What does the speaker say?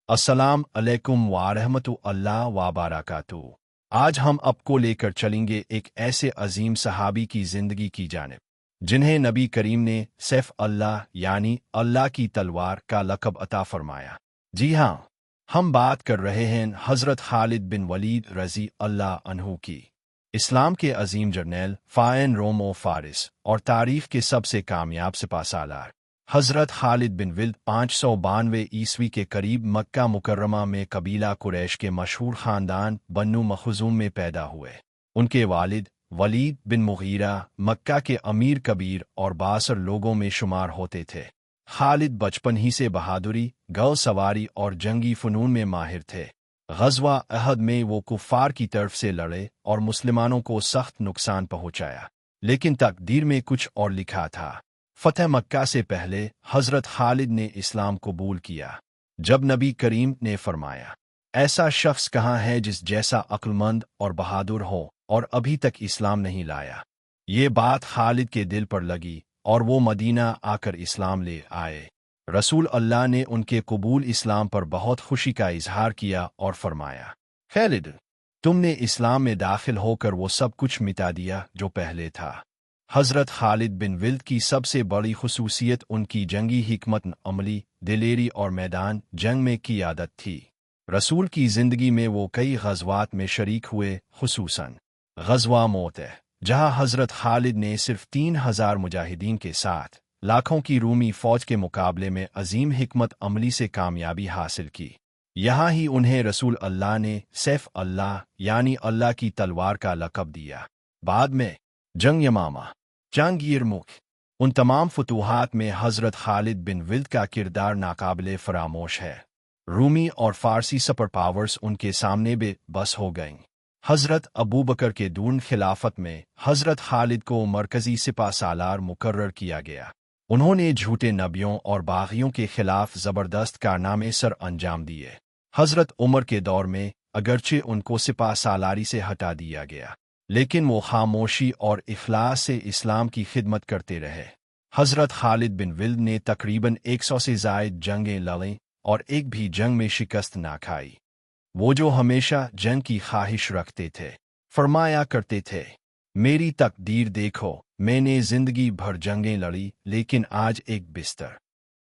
अस्सलाम अलैकुम वारहमतुल्लाह वबरकातुहू। आज हम आपको लेकर चलेंगे एक ऐसे अजीम सहाबी की जिंदगी की जानिब जिन्हें नबी करीम ने सैफ अल्लाह यानी अल्लाह की तलवार का लक़ब अता फरमाया। जी हाँ, हम बात कर रहे हैं हज़रत खालिद बिन वलीद रज़ी अल्लाह अन्हु की। इस्लाम के अजीम जर्नैल, फ़ाइन रोमो फारिस और तारीख़ के सबसे कामयाब सिपाहसालार हज़रत खालिद बिन वलीद 592 ईस्वी के करीब मक्का मुकर्रमा में कबीला कुरैश के मशहूर ख़ानदान बन्नू मखज़ूम में पैदा हुए। उनके वालिद वलीद बिन मुग़ीरा मक्का के अमीर कबीर और बासर लोगों में शुमार होते थे। खालिद बचपन ही से बहादुरी, गौ सवारी और जंगी फ़नून में माहिर थे। ग़ज़वा अहद में वो कुफ़ार की तरफ से लड़े और मुसलमानों को सख्त नुकसान पहुँचाया, लेकिन तकदीर में कुछ और लिखा था। फ़तह मक्का से पहले हज़रत खालिद ने इस्लाम कबूल किया। जब नबी करीम ने फरमाया, ऐसा शख्स कहाँ है जिस जैसा अक्लमंद और बहादुर हो और अभी तक इस्लाम नहीं लाया। ये बात खालिद के दिल पर लगी और वो मदीना आकर इस्लाम ले आए। रसूल अल्लाह ने उनके कबूल इस्लाम पर बहुत खुशी का इजहार किया और फरमाया, खालिद, तुमने इस्लाम में दाखिल होकर वो सब कुछ मिटा दिया जो पहले था। हज़रत खालिद बिन वलीद की सबसे बड़ी खुसूसियत उनकी जंगी हिकमत अमली, दिलेरी और मैदान जंग में की आदत थी। रसूल की ज़िंदगी में वो कई ग़ज़वात में शरीक हुए, खुसूसन ग़ज़वा मोतह, जहाँ हज़रत खालिद ने सिर्फ 3000 मुजाहिदीन के साथ लाखों की रूमी फ़ौज के मुकाबले में अजीम हिकमत अमली से कामयाबी हासिल की। यहाँ ही उन्हें रसूल अल्लाह ने सैफ अल्लाह यानी अल्लाह की तलवार का लक़ब दिया। बाद में जंग यमामा, जंग यरमुक, उन तमाम फतूहात में हज़रत खालिद बिन वलीद का किरदार नाकाबिले फरामोश है। रूमी और फ़ारसी सुपर पावर्स उनके सामने बेबस हो गईं। हज़रत अबू बकर के दून खिलाफत में हज़रत खालिद को मरकज़ी सिपा सालार मुकर्रर किया गया। उन्होंने झूठे नबियों और बाग़ियों के खिलाफ ज़बरदस्त कारनामे सर अंजाम दिए। हज़रत उमर के दौर में अगरचे उनको सिपा सालारी से हटा दिया गया, लेकिन वो खामोशी और इखलास से इस्लाम की खिदमत करते रहे। हज़रत खालिद बिन वलीद ने तकरीबन 100 से ज़ायद जंगें लड़ीं और एक भी जंग में शिकस्त ना खाई। वो जो हमेशा जंग की ख्वाहिश रखते थे, फरमाया करते थे, मेरी तकदीर देखो, मैंने ज़िंदगी भर जंगें लड़ी, लेकिन आज एक बिस्तर